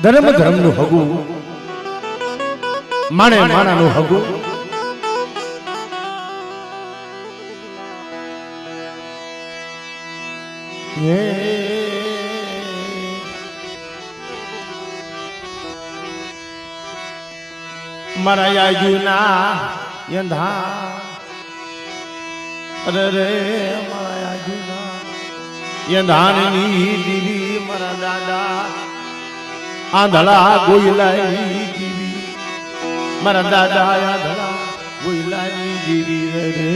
ધર્મ ધર્મનું હગું, માણે માણાનું હગું. મારા યાજુના યંધા અરે રે મારા યાજુના યંધાની દીવી મારા દાદા આંધળા ગોયલાની દીવી મારા દાદા આંધળા ગોયલાની દીવી રે.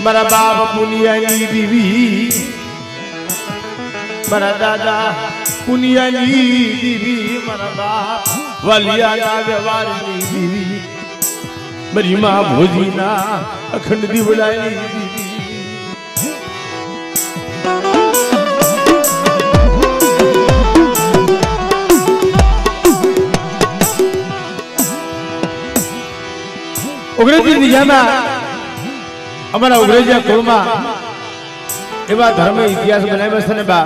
મારા બાપ પુનિયાની દીવી મારા દાદા પુનિયાની દીવી મારા બાપ વાલિયાના વ્યવહારની દીવી મારી માં ભોજીના અખંડ દીવડાની દીવી. ઉગ્રજી દિજામાં અમારા ઉગ્રજીયા કુળમાં એવા ધર્મ ઇતિહાસ બનાવ્યા છે ને બા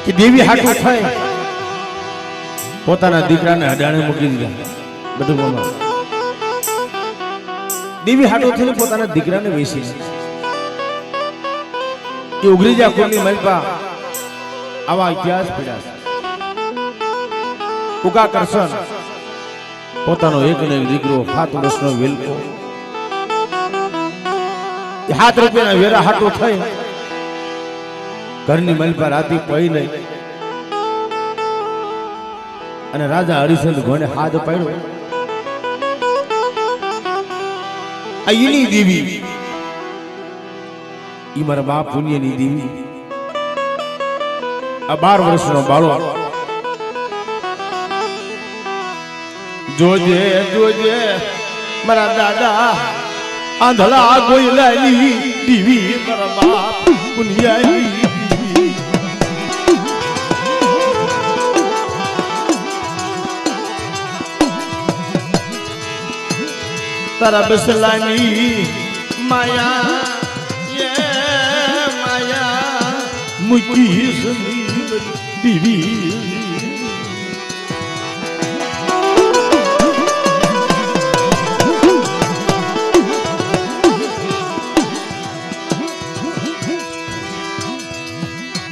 કે દેવી હાટું થઈ પોતાના દીકરાને અડાણે મૂકી દીધા. બધું મામા દેવી હાટું થઈને પોતાના દીકરાને વેચી એ ઉગ્રજીયા કુળની મલપા આવા ઇતિહાસ પડ્યા છે. ઉગા કરશન પોતાનો એક ને એક દીકરો 7 વર્ષનો વેલકો 7 રૂપિયાના વેરા હાટો થઈ ઘરની મલ પર રાતી પડી નહીં અને રાજા હરિશ્ચંદ્ર ઘોડે હાથ પાડ્યો. આ એની દેવી ઈ મારા બાપ પુણ્યની દેવી આ 12 વર્ષનો બાળો જોજે જોજે મારા દાદા આંધળા ગોયલાની દીવી મારા બાપ પુનિયાની દીવી. તારા બસલાની માયા યે માયા મુકી દીવી.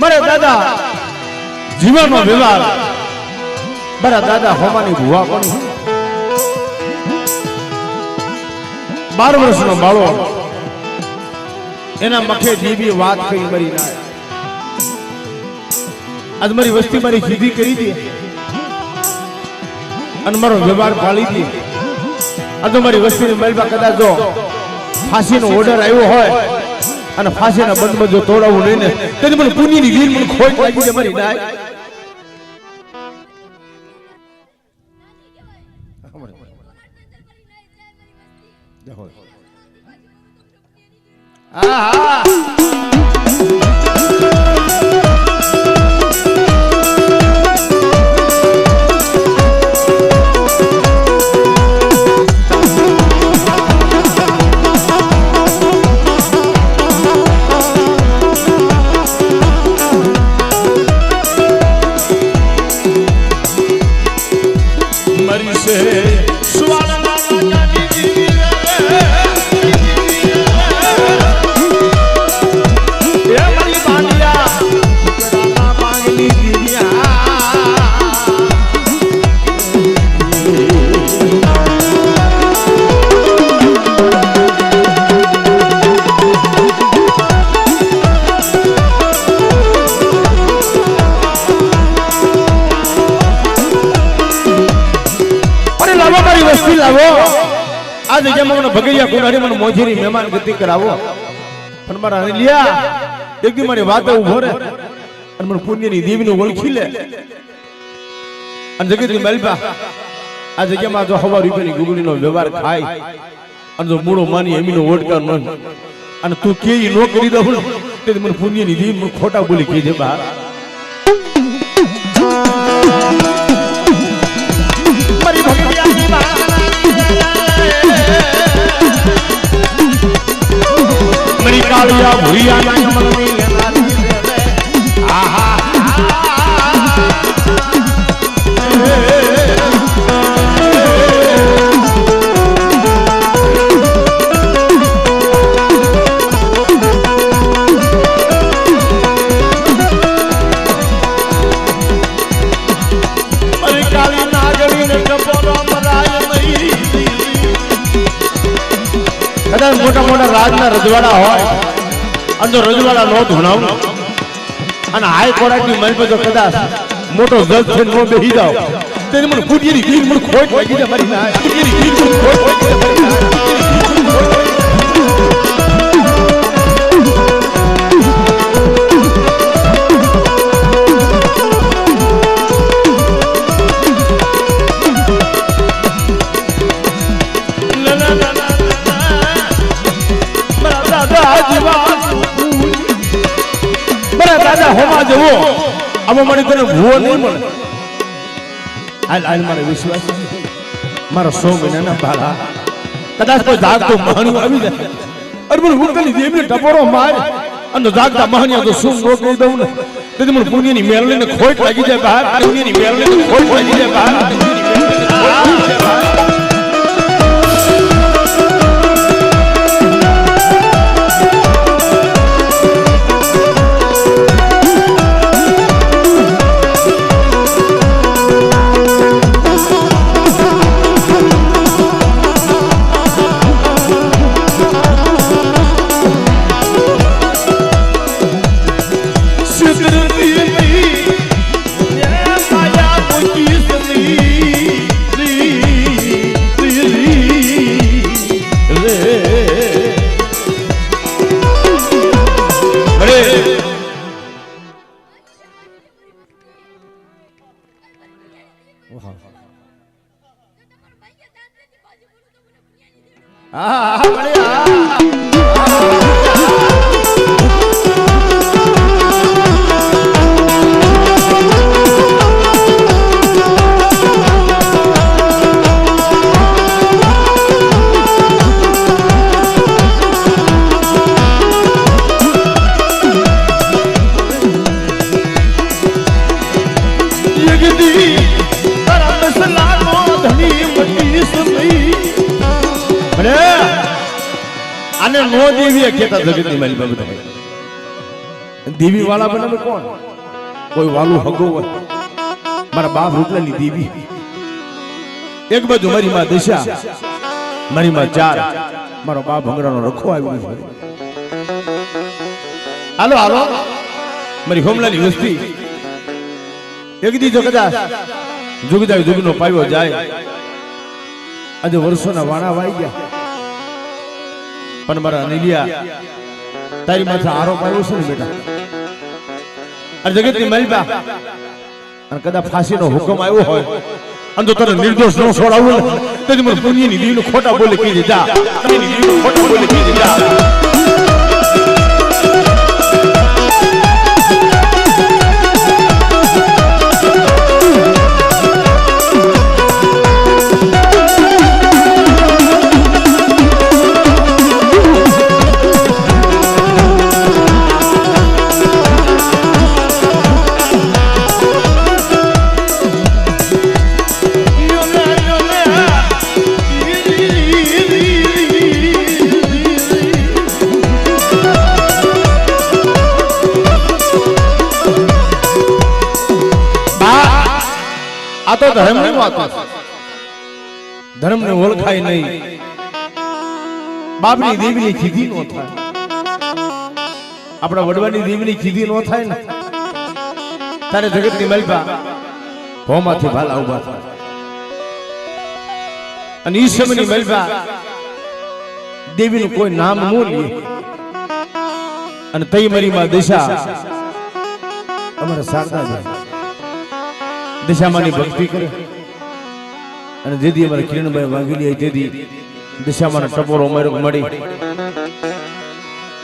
મારા દાદા જીવનનો વ્યવહાર મારા દાદા હોમાની ભુવા પણ 12 વર્ષનો બાળો એના મખે જીવી વાત કરી મરી ના આજ મારી વસ્તી મારી સીધી કરી દે અને મારો વ્યવહાર પાળી દે. આ તો મારી વસ્તીની મલબા કદાચ જો ફાંસીનો ઓર્ડર આવ્યો હોય અને ફાંસીના બંધમાં જો તોડાવું નહીં ને તેથી મને પુણ્યની વીર મને ખોટ લાગી છે મારી નાય. આહા આ જગ્યામાં મને ભગૈયા કુંડારી મને મોજેરી મહેમાન ગતિ કરાવો. પણ મારા લિયા એક દી મારી વાત ઉભો રે અને મને પુણ્યની દેવીને ઓળખી લે અને જગતની માલપા આ જગ્યામાં જો હવા રૂપિયાની ગુગળીનો વ્યવહાર ખાય અને જો મૂળો માની એમીનો ઓડકાર ન અને તું કે ઈ નો કરી દઉં તે મને પુણ્યની દેવી મને ખોટા બોલી કહેજે બહાર મારી ભગવાનની મરી કાળિયા ભુરિયા ના મનની લેનારી આહા મોટા મોટા રાજના રજવાડા હોય અને જો રજવાડા નો ધોણાવ અને હાઈકોર્ટની મહેલ પર જો કદાચ મોટો જજ છે નો બેહી જાવ તેને મને પુણ્યની દેવી મને ખોટ લાગી જાય મારી ના પુણ્યની દેવી મને ખોટ લાગી જાય મારી ના દાદા હોવા જવો આમાં મને તને ભૂવો નહીં મળે હાલ મારો વિશ્વાસ મારો 100 મહિનાના બાળા કદાચ કોઈ જાગતો મહાણું આવી જાય અરે મને ઉકેલી દેવીને ટપોરો માર અને જાગતા મહાણિયા તો શું નો કહી દઉં ને તેથી મને પુણ્યની મેળવીને ખોટ લાગી જાય બહાર પુણ્યની મેળવીને ખોટ લાગી જાય બહાર દેવી વાળા બનાવે કોણ કોઈ વાલું હગો હોય મારા બાપ રૂપલાની દેવી એક બાજુ મારી માં દિશા મારી માં ચાર મારો બાપ ભંગડાનો રખો આવ્યો છે હાલો હાલો મારી હોમલાની વસ્તી એક દી જો કદાચ જુગદાય જુગનો પાવ્યો જાય આજે વર્ષોના વાણા વાઈ ગયા પણ મારા અનિલિયા તારી માથે આરોપ આવ્યો છે ને બેટા અને જગતની મહેલબા અને કદાચ ફાંસીનો હુકમ આવ્યો હોય અને જો તને નિર્દોષ ન છોડાવું તો મને પુણ્યની દેવીને ખોટા બોલે કહી જા ખોટા બોલે કહી જા આ તો ધર્મની વાત છે ધર્મને ઓળખાય નહીં બાપની દેવીની ખીધી નો થાય આપણા વડવાની દેવીની ખીધી નો થાય ને તારે જગતની મલબા ભોમાંથી ભાલા ઉભા થાય અને ઈ સમયની મલબા દેવીનું કોઈ નામ ન લે અને તઈ મારી માં દિશા અમારા શારદા દિશામાની ભક્તિ કરે અને જેથી અમારે કિરણભાઈ વાઘેલી તેથી દિશામાં ટપોરો મળી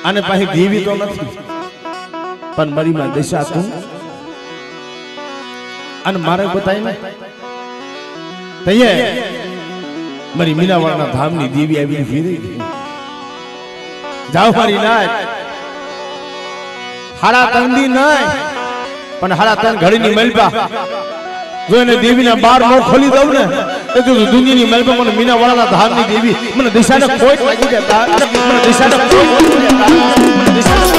આને પાછી દેવી તો નથી પણ મારી માં દિશા તું અને મારે બતાય ને તૈયાર મારી મીનાવાળાના ધામની દેવી આવી ફીરી જાઓ મારી નાય હાડા તંદી નાય પણ હાડા તન ઘડીની મલપા જો એને દેવીના બાર નો ખોલી દઉં ને તો દુનિયાની મલપા મને મીનાવાળાના ધામની દેવી મને દિશાને કોઈ લાગી જતા મને દિશાને કોઈ લાગી જતા મને દિશાને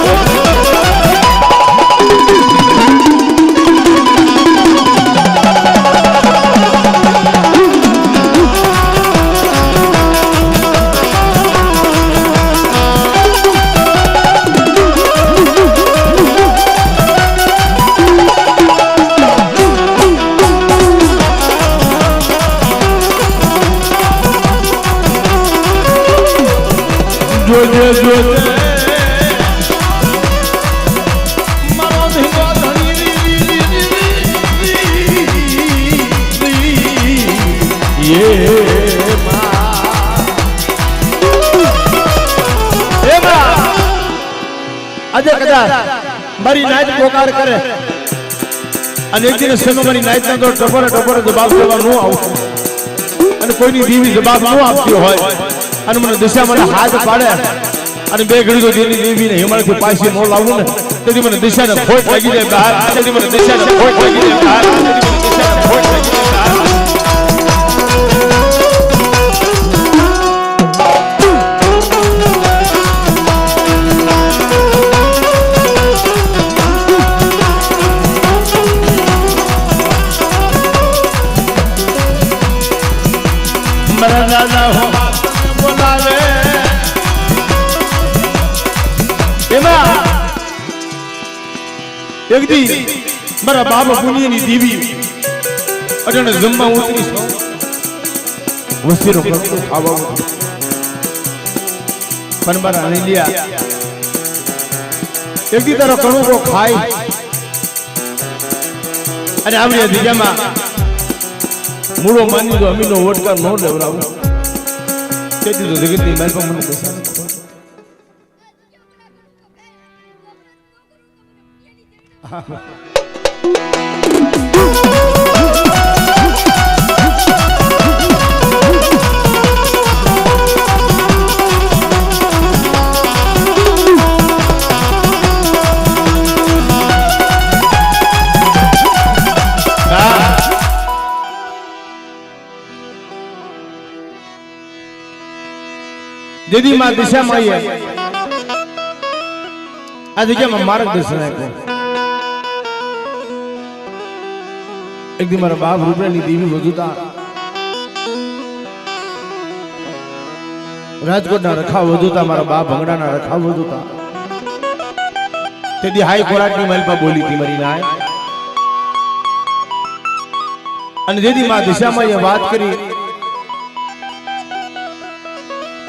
આજે કદાચ મારી નાઈટ પોકાર કરે અને એક દિવસ સમય મારી નાઈટ ના તો ટપોરે જવાબ દેવા ન આવશે અને કોઈની દેવી જવાબ ન આપતી હોય અને મને દિશા મને હાથ પાડે અને બે ઘડી તો દેવી દેવીને હિમાલયથી પાછી ન લાવું ને તેથી મને દિશાને ખોટ લાગી જાય બહાર તેથી મને દિશાને ખોટ લાગી જાય બહાર તેથી મને દિશાને ખોટ લાગી જાય બહાર એક દી મારા બાબા પુણ્યની દેવી અટણે જમવા ઉતરી વસ્તીનો ખર્ચો ખાવા પણ મારા અનિલિયા એક દી તારો કણુકો ખાય અને આવડી દિજામાં મૂળો માની દો અમીનો વોટકા ન લેવડાવું તેથી તો જગતની મહેલ મને પૈસા જેદી માં દિશામાં આવીએ આ જગ્યામાં માર્ગદર્શન આપ્યું એક દી મારા બાપ રૂપિયાની દેવી વધુતા રાજકોટના રખા વધુતા મારા બાપ ભંગડાના રખા વધુતા તેથી હાઈ કોર્ટની મલપા બોલી હતી મારી નાય અને જેદી માં દિશામાં એ વાત કરી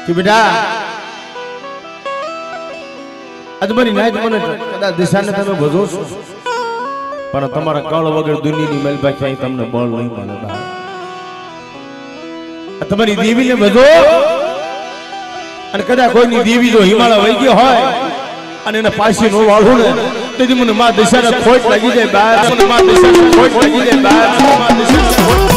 કે બેટા આજ મારી નાય મને કદાચ દિશાને તમે ભજો છો પણ તમારા કળ વગર દુનિયાની મલબા ક્યાંય તમને બળ નહીં મળે બહાર તમારી દેવીને ભજો અને કદાચ કોઈની દેવી જો હિમાલય વહી ગયો હોય અને એને પાછી નો વાળું ને તેથી મને માં દિશાને ખોટ લાગી જાય બહાર મને માં દિશાને ખોટ લાગી જાય બહાર માં દિશાને ખોટ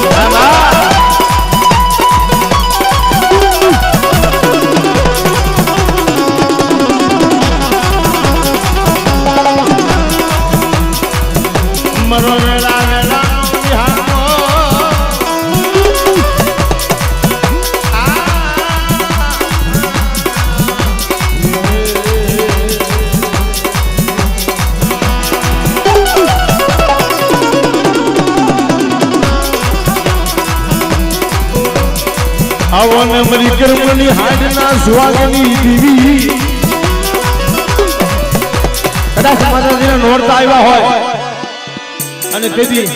આવને મરી કર્મની હાડના સ્વાગની દેવી કદાચ માતાજીને નોરતા આવ્યા હોય અને તેથી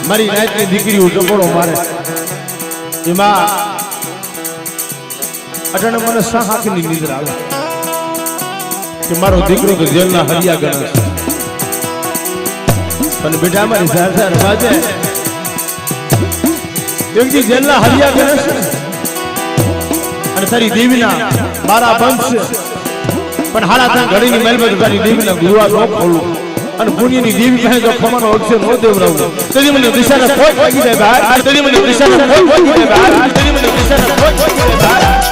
મારી નાયતની દીકરી ટકોરો મારે એમાં અટણે મને સાહાકની નિદ્રા આવે કે મારો દીકરો તો જેલના હરિયા ગણસ પણ બેટા મારી સાથે રવાજે એકજી જેલના હરિયા ગણસ અને તારી દેવીના મારા વંશ પણ હાલા તા ઘડીની મહેલમાં તારી દેવીના ગુવા નો ખોલું અને પુણ્યની દેવી કહે જો ખમાનો અક્ષર નો દેવરાવું તેની મને દિશાના કોઈ વાગી જાય બહાર તેની મને દિશાના કોઈ વાગી જાય બહાર તેની મને દિશાના કોઈ વાગી જાય બહાર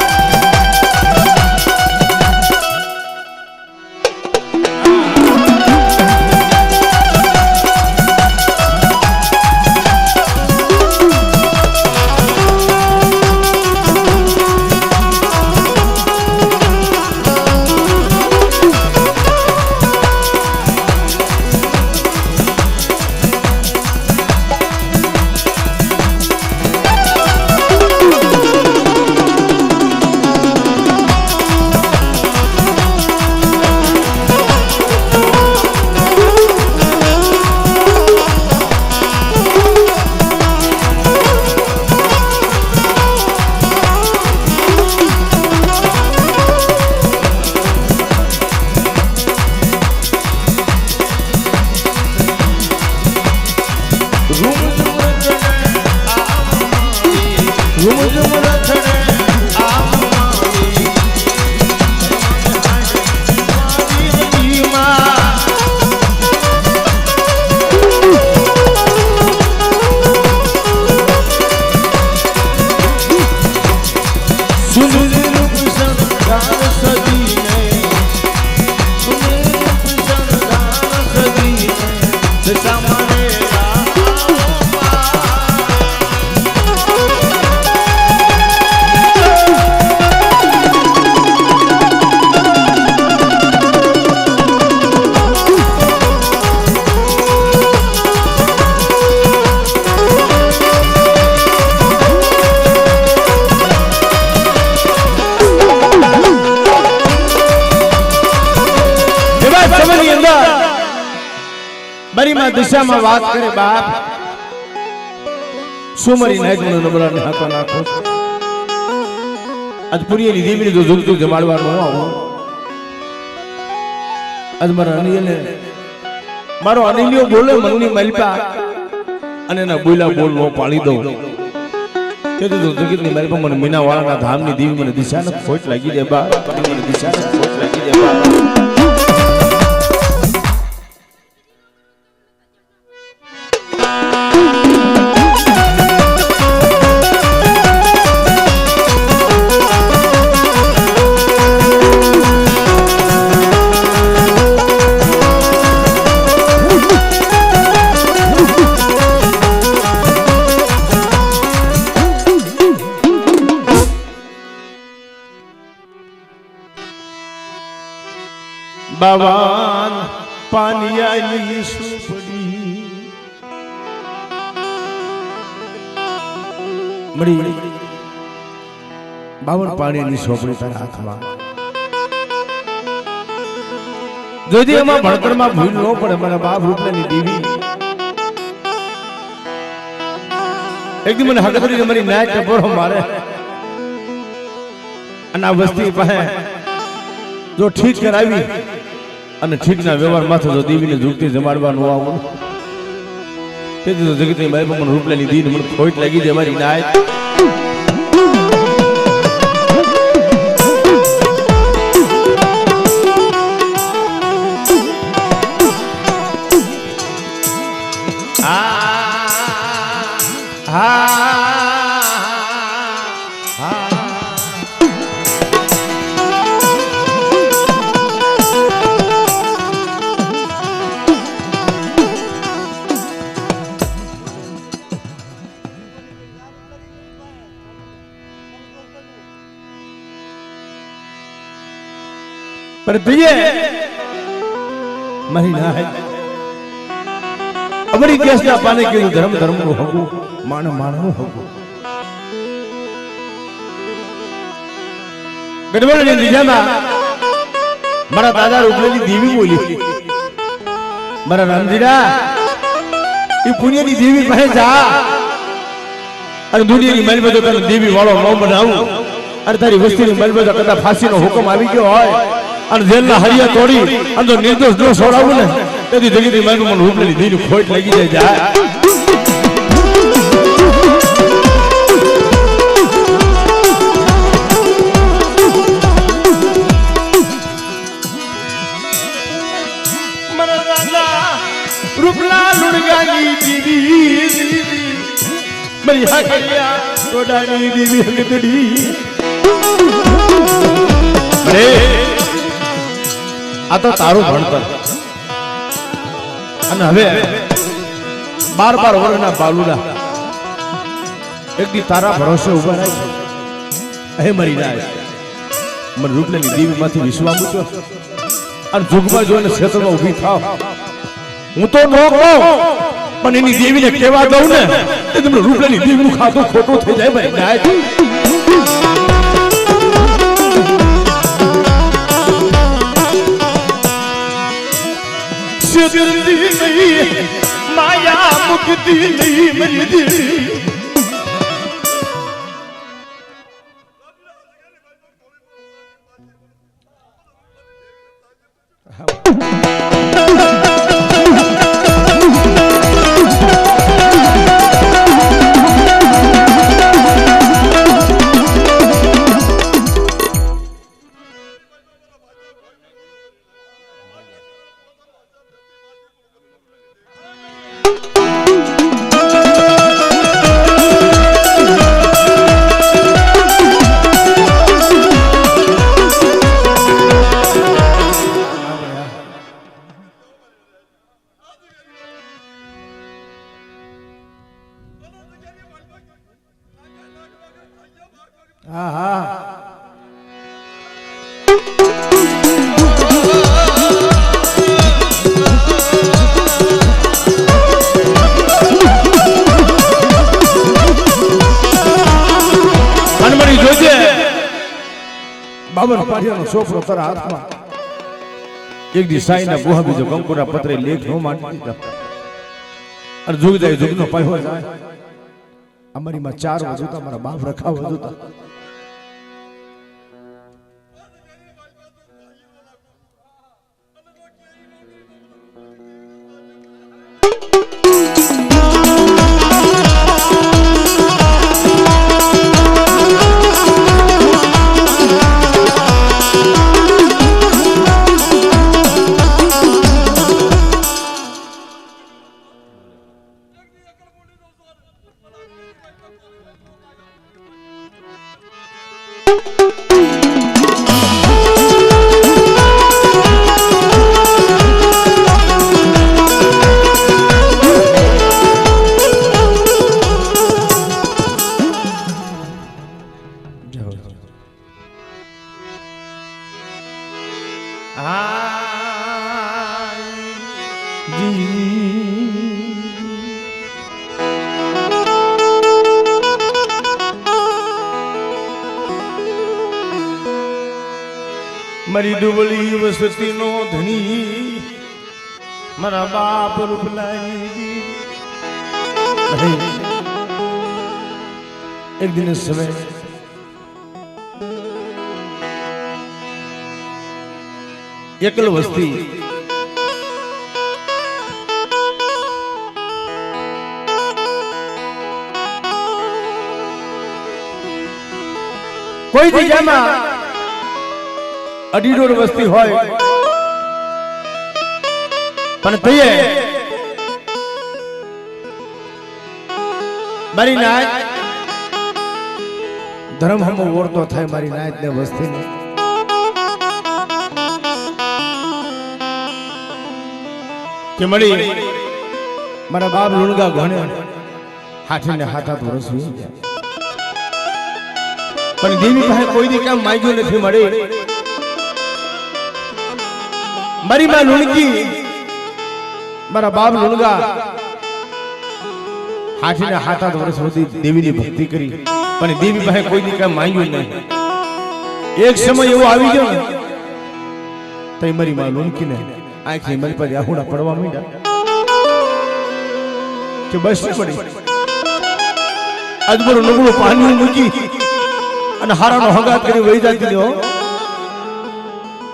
બરીમાં દિશામાં વાત કરે બાપ સુમરી નાયકનો નબળા ને હાથો નાખો આજ પુરીની દેવીને જો જુગતું જમાડવાનું આવું આજ મારા અનિલને મારો અનિલિયો બોલે મનની મલપા અને એના બોલા બોલ નો પાડી દઉં કે તો જગતની મલપા મને મીનાવાળાના ધામની દેવી મને દિશાને ખોટ લાગી દે બા મને દિશાને ખોટ લાગી દે બા બાવાન પાનિયાની સુપડી મળી બાવન પાણીની સોપડી તારા હાથમાં જોજી એમાં ભણતરમાં ભૂલ ન પડે મારા બાપ રૂપલાની દેવી એકદમ મને હક કરી મારી નાય ટપોરો મારે અને આ વસ્તી પાસે જો ઠીક કરાવી અને ઠીકના વ્યવહાર માથે જો દેવીને ઝૂકતી જમાડવાનું આવું તેથી તો જગતની બાઈ મને રૂપલાની દીન મને ખોટ લાગી જાય મારી નાય पर प्रिय मरी ना है अमरी केस ना पाने के धर्म धर्म नो हकु मान मान नो हकु गडबड ने दिजामा मारा दादा रूपलेली देवी बोली मारा रामजीरा ई पुण्यनी देवी પાસે જા અને દુનિયાની મહેલ બધો તને દેવી વાળો ન બનાવું અને તારી વસ્તીની મહેલ બધો કદા ફાંસીનો હુકમ આવી ગયો હોય અને જેલના હરિયા તોડી અને જો નિર્દોષ ન છોડાવું ને તેથી જગીથી મારું મન રૂપલેની દિલ ખોટ લાગી જાય રૂપલા લુણગાની દીદી મરી હાકરિયા ટોડાની દીવી હગદડી અરે આ તો તારું ભણતર અને હવે 12 વર્ષના બાલુડા એક દી તારા ભરોસે ઉભા રહે હે મરી જાય મને રૂપલાની દીવીમાંથી વિશ્વાસ મૂક્યો અને જુગમાં જોઈને ક્ષેત્રમાં ઊભી થાવ હું તો નો કહું પણ એની દેવીને કહેવા દઉં ને તે તમને રૂપલાની દેવીનું ખાતું ખોટું થઈ જાય ભાઈ જાય સિદ્ધિ નહીં માયા મુક્તિ નહીં મરી દેવી બાબર પાડિયાનો છોકરો તારા હાથમાં એક દી સાઈના ગુહા બીજો કંકુના પત્રે લેખ નો માંડી દીધા અને જોઈ જાય જુગનો પાયો જાય અમારી માં 4 વજુતા મારા બાપ રખાવ વજુતા મારી ડુબળી વસતીનો ધણી મારા બાપ રૂપલાની એક દિન સમય એકલ વસ્તી કોઈ જગ્યામાં 1.5 વસ્તી હોય પણ તઈએ મારી નાચ ધર્મ હમ ઓરતો થાય મારી નાચ ને વસ્તી ને કે મળી મારા બાપ લુણગા ઘણે હાથે ને હાથ વર્ષ વી ગયા પણ દેવી પાસે કોઈ દી કામ માંગ્યું નથી મળી મારી માં લુણકી મારા બાપ લુણગા હાથી ને હાથ વર્ષ સુધી દેવીની ભક્તિ કરી પણ દેવી પાસે કોઈ દી કામ માંગ્યું નહીં એક સમય એવો આવી ગયો ને તો મારી માં લુણકી ને આંખની મારી પાસે આહુડા પડવા માંડ્યા કે બસ પડી અજબરો લુગડું પાણી મૂકી અને હારાનો હંગાત કરી વહી જતી રહ્યો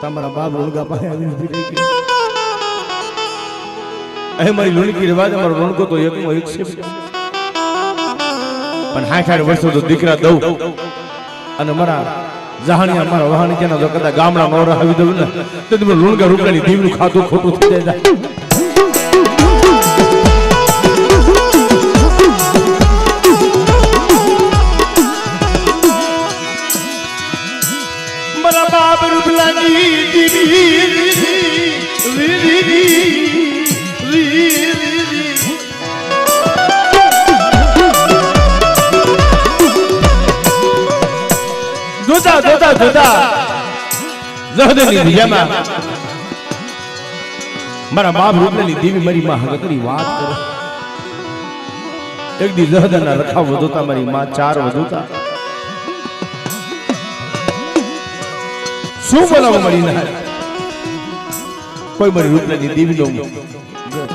તમારા બાપ લુણકા પાસે આવીને ઉભી રહી ગઈ. અહીં મારી લુણકી રિવાજ અમારો લુણકો તો એકનો એક છે, પણ 60 વર્ષો તો દીકરા દઉં અને મારા જહાણિયા મારા વહાણિયાના જો કદાચ ગામડા નોરા આવી દઉં ને તો તમે લુણકા રૂપિયાની દીવનું ખાતું ખોટું થઈ જાય. મારા બાપ રૂપલાની જોતા જોતા જોતા જહદની દિયામાં મારા બાપ રૂપલાની દેવી મારી માં હગતની વાત કરે. એક દી જહદના રખાવ વધોતા મારી માં 4 વધોતા શું બોલાવો મળી ના કોઈ મારી રૂપલાની દેવીનો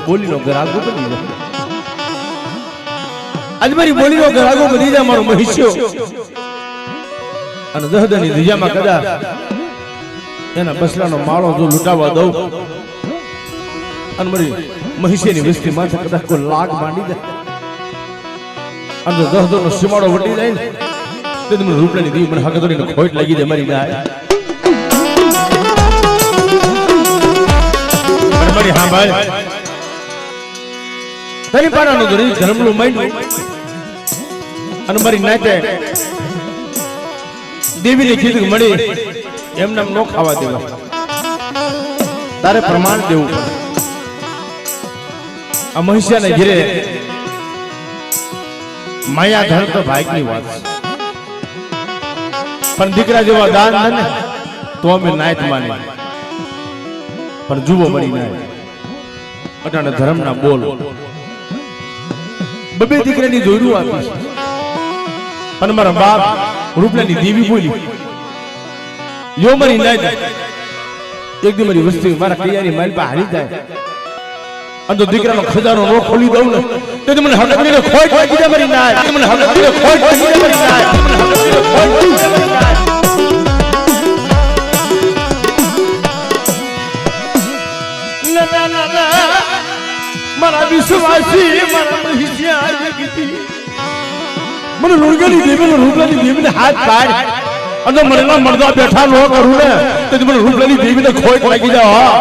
બોલીનો ગરાગો બની જાય. આજ મારી બોલીનો ગરાગો બની જાય મારો મહિષ્યો અને દહદની દિજામાં કદાચ એના બસલાનો માળો જો લૂંટાવા દઉં અને મારી મહિષીની વસ્તી માથે કદાચ કોઈ લાગ માંડી જાય અને દહદનો સીમાડો વટી જાય ને તો મને રૂપલાની દેવી મને હકતોની ખોટ લાગી જાય મારી ના મારી. હા ભાઈ તારી પાડાનો ધર્મનું માંડ્યું અને મારી નાતે દેવીને કીધું મળી એમ નામ નો ખાવા દેવા, તારે પ્રમાણ દેવું પડે. આ મહિષ્યાને ઘેરે માયા ધન તો ભાગની વાત છે, પણ દીકરા જેવા દાન ને તો અમે નાયત માની, પણ જુઓ મળી નાય અટાણે ધર્મના બોલ બબે દીકરાની જોડું આપી અને મારા બાપ રૂપલાની દેવી બોલી યો મારી નાય એક દી મારી વસ્તી મારા કૈયારી માલ પર હારી જાય અને તો દીકરાનો ખજાનો નો ખોલી દઉં ને તો મને હકતની ખોટ લાગી જાય મારી નાય, મને હકતની ખોટ લાગી જાય મારી નાય, મને હકતની ખોટ લાગી જાય મારી નાય. મારા વિશ્વાસી મારા મહિષ્યા ગીતી મને લુણગાની દેવીને રૂપલાની દેવીને હાથ પાડ અને મને મરદા બેઠા ન કરું ને તો મને રૂપલાની દેવીને ખોટ લાગી જાય.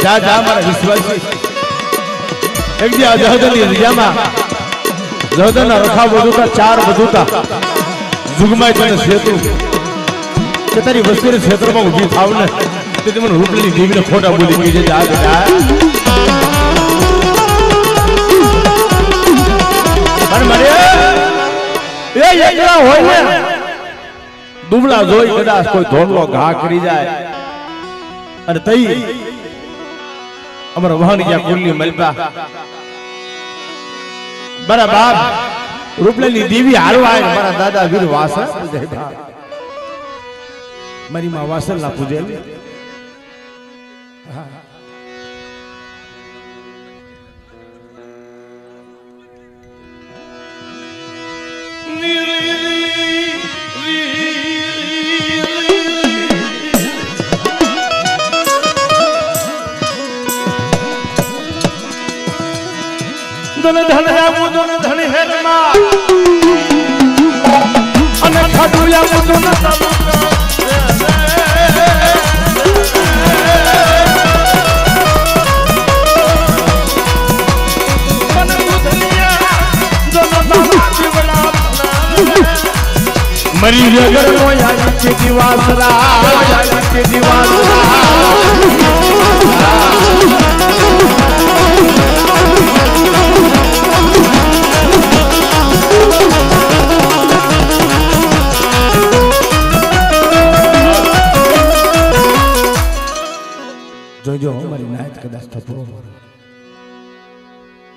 જા જા મારા વિશ્વાસી એક દી આ જહદની રિયામાં જહદના રખા વધુતા 4 વધુતા જુગમાય તને સેતું કે તારી વસ્તીના ક્ષેત્રમાં ઊભી થાવ ને તે મને રૂપલાની દેવીને ખોટા બોલી કહી જા બેટા. પણ મારે એ એકલા હોય ને દુબળા જોઈ કદાચ કોઈ ધોળલો ઘા કરી જાય અને તઈ અમારા વહાણિયા કુલની મલપા મારા બાપ રૂપલાની દેવી હાલવા આવે મારા દાદા વીર વાસણ મારી માં વાસણ ના પૂજેલી ધન ધન રામુ ધન ધન હેરમા અને ખાડુયા ધન મરી જગર નો યાદ કે દિવાસરા યાદ કે દિવાસરા ટપરો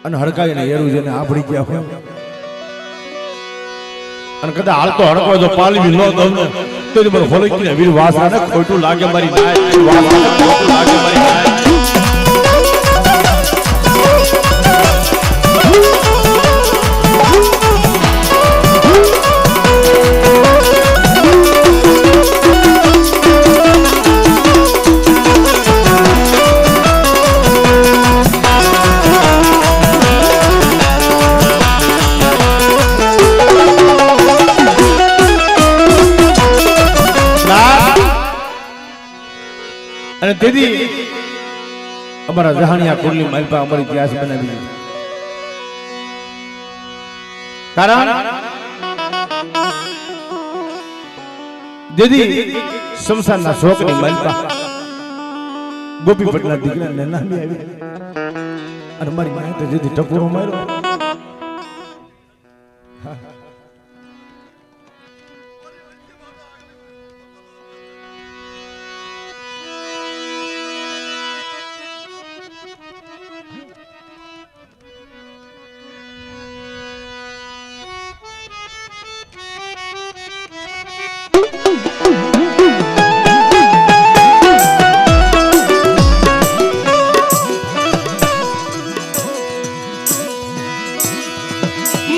અને હડકાઈને એરું જેને આપડી ગયા હોય અને કદાચ હાલતો હડકો જો પાલવી ન દઉં ને તો મને હોલકીને વીર વાસરાને ખોટું લાગે મારી નાય વાસરાને ખોટું લાગે મારી નાય અને તેથી અમારા જહાનિયા કુંડલી માલપા અમારી ઇતિહાસ બનાવી કારણ જેથી શમશાનના શોકની માલપા ગોપી ભટ્ટના દીકરાને નામી આવી અને મારી માએ તો જેથી ટપોરો માર્યો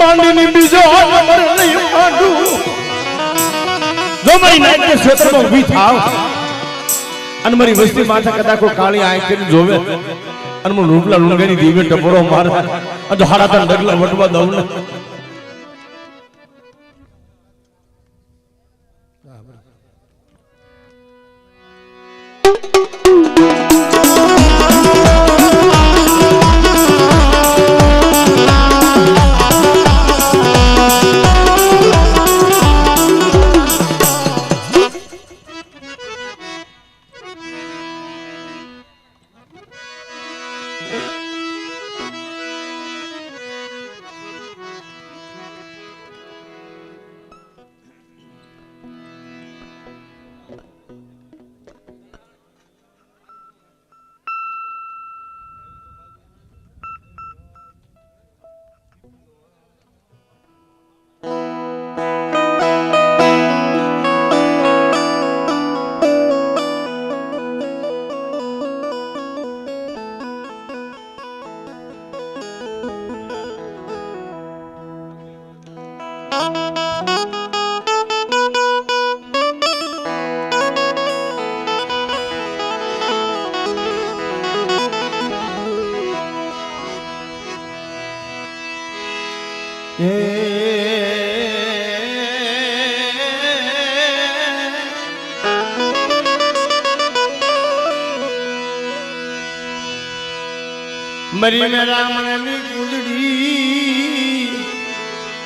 માંડીની બીજો નંબર નહીં માંડું જો મારી નાઈટ કે ક્ષેત્રમાં ઊભી થાવ અને મારી વસ્તી માથા કદાચ કોઈ કાળી આંખ કરીને જોવે અને મને રૂપલા લુંગાની દીવે ટપોરો મારે અને હાડા તન ડગલા વટવા દઉં ને મરી મેરા મનની કુંજડી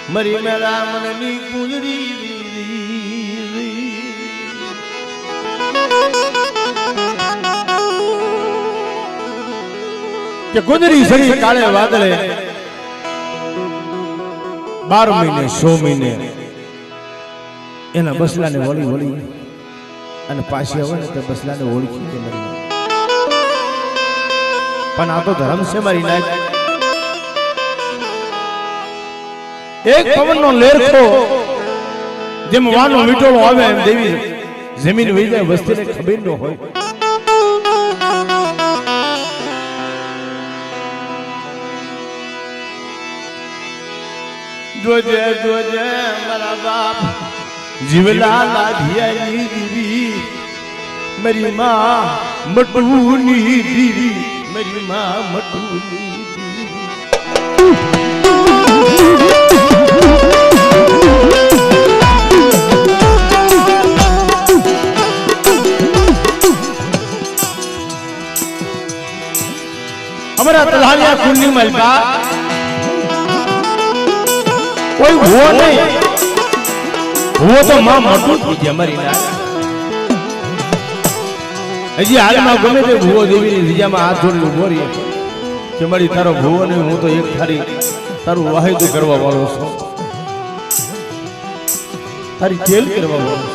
મરી મેરા મનની કુંજડી કે કુંજડી સરી કાળે વાદળે 12 મહિને 100 મહિને એના બસલાને વળી વળી અને પાછી આવે ને તે બસલાને ઓળખી કે મરી પણ આ તો ધર્મ છે મારી નાય એક પવનનો લેરખો જેમ વાનો મીઠોળો આવે એમ દેવી જમીન વહી જાય વસ્તીને ખબર ન હોય જોજે જોજે મારા બાપ જીવલા લાધિયાની દીવી મારી માં મટુની દીવી मेरी माँ मटूली हमारा तलहानिया कुंडली मलका कोई हुआ नहीं वो तो माँ मटू थी हमारी ना હજી હાલમાં ગમે તે ભૂવો દેવીની રીજામાં હાથ જોડી ઉભો રહી કે મારી તારો ભૂવો ને હું તો એક થારી તારું વાહિદું કરવા વાળો છું તારી ખેલ કરવા વાળો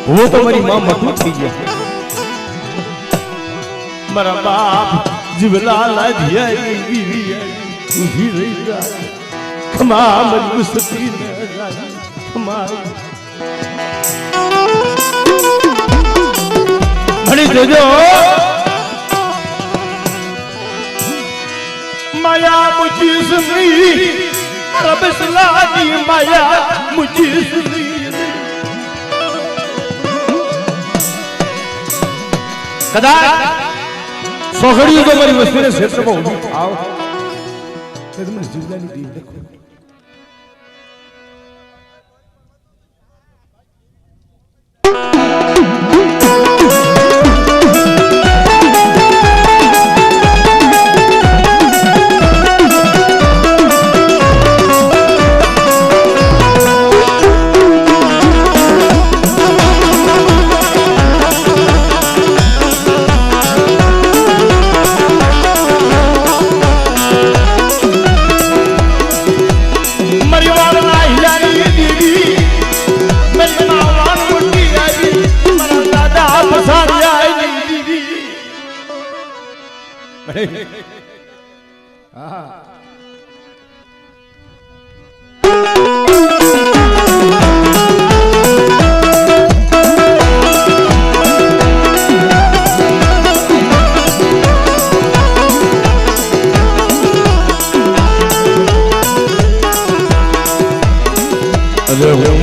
ભૂવો તો મારી માં મટું થઈ ગયા મારા બાપ જીવલા લાધિયા ઊભી રહી જાય ખમા મજબૂતી ખમા ભણી જોજો માયા મુજી સુની રબ સલાની માયા મુજી સુની કદાચ સોગડીઓ તો મારી વસ્તીને ક્ષેત્રમાં ઊભી થાવ તો તમને જીવલાની દીવ દેખો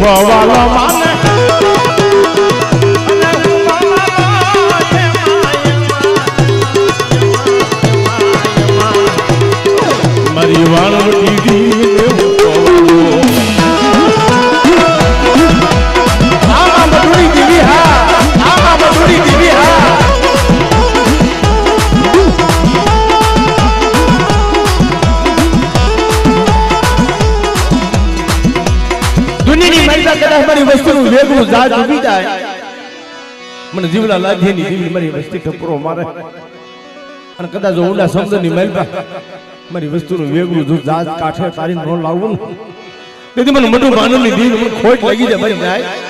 વાલા માને મારી વાળવટી આમાં બટુડી દીવી હા આમાં બટુડી દીવી હા દુનિયાની મરતા કદાચ મારી વસ્તુનું વેગળું જાજ ઉભી જાય મને જીવલા લાધીની દીવી મારી વસ્તી ટપરો મારે અને કદાચ ઊંડા સમુદ્રની મરતા મારી વસ્તુનું વેગળું જો જાજ કાઠે તારી ન લાવવું તેથી મને મોટું માનવની દીવ મને ખોટ લાગી જાય મારી જાય